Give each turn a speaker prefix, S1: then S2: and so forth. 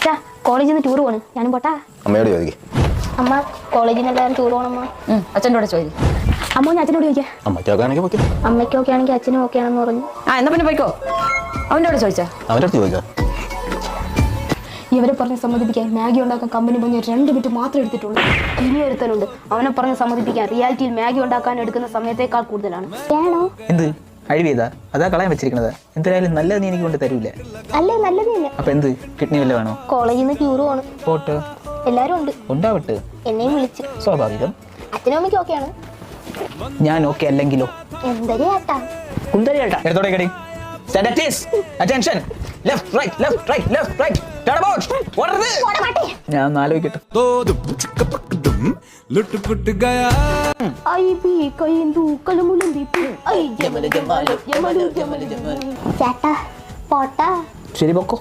S1: അച്ഛാ കോളേജിൽ നിന്ന് ടൂർ പോണ് ഞാനും പോട്ടാ.
S2: അമ്മയോട് ചോദിക്കും.
S1: അമ്മ കോളേജിൽ നിന്ന് എല്ലാവരും ടൂർ പോകണമ്മ.
S3: അച്ഛൻ്റെ കൂടെ ചോദിക്കും.
S1: അമ്മ ഞാൻ അച്ഛനോട് ചോദിക്കാം.
S2: അമ്മയ്ക്കൊക്കെ ആണെങ്കിൽ പോയിക്കോ.
S1: അമ്മയ്ക്കൊക്കെ ആണെങ്കിൽ അച്ഛനും ഓക്കെ ആണെന്ന് പറഞ്ഞു.
S3: എന്നാ പിന്നെ പോയിക്കോ. അവൻ്റെ കൂടെ ചോദിച്ചാ.
S2: അവൻ്റെ അടുത്ത് ചോദിക്കാം.
S1: ഇവരെ പറഞ്ഞ് സമ്മതിപ്പിക്കാൻ മാഗി ഉണ്ടാക്കാൻ കമ്പനി പറഞ്ഞ് 2 മിനിറ്റ് മാത്രമേ എടുത്തിട്ടുള്ളൂ. ഇനി ഒരുത്തനുണ്ട് അവനെ പറഞ്ഞ് സമ്മതിപ്പിക്കാൻ റിയാലിറ്റിയിൽ മാഗി ഉണ്ടാക്കാൻ എടുക്കുന്ന സമയത്തേക്കാൾ കൂടുതലാണ്. വേണോ
S4: എന്ത് അഴിവേതാ അതാ കളയാൻ വെച്ചിരിക്കണത്. എന്തായാലും നല്ലത് നീ എനിക്ക് കൊണ്ട് തരൂല.
S1: അല്ലേ നല്ലതില്ല.
S4: അപ്പൊ എന്ത് കിഡ്നി വല്ല വേണോ?
S1: കോളേജിൽ നിന്ന് ടൂർ പോണ്.
S4: പോട്ട്
S1: എല്ലാരും ഉണ്ട്.
S4: ഉണ്ടാവട്ടെ.
S1: എന്നെയും വിളിച്ച്.
S4: സ്വാഭാവികം.
S1: അച്ഛനും അമ്മയ്ക്കും ഓക്കെയാണ്.
S4: ഞാൻ ഓക്കെ അല്ലെങ്കിലോ?
S1: എന്തൊരു ചേട്ടാ
S4: കുന്തരി കേട്ടാ എടുത്തോടെ കടി. Stand at ease. Attention. Left, right, left, right, left, right. Turn about. What is it? ഞാൻ ഒന്ന് ആലോചിക്കട്ടെ.
S1: ചേട്ടാ പോട്ടാ.
S4: ശരി പൊക്കോ.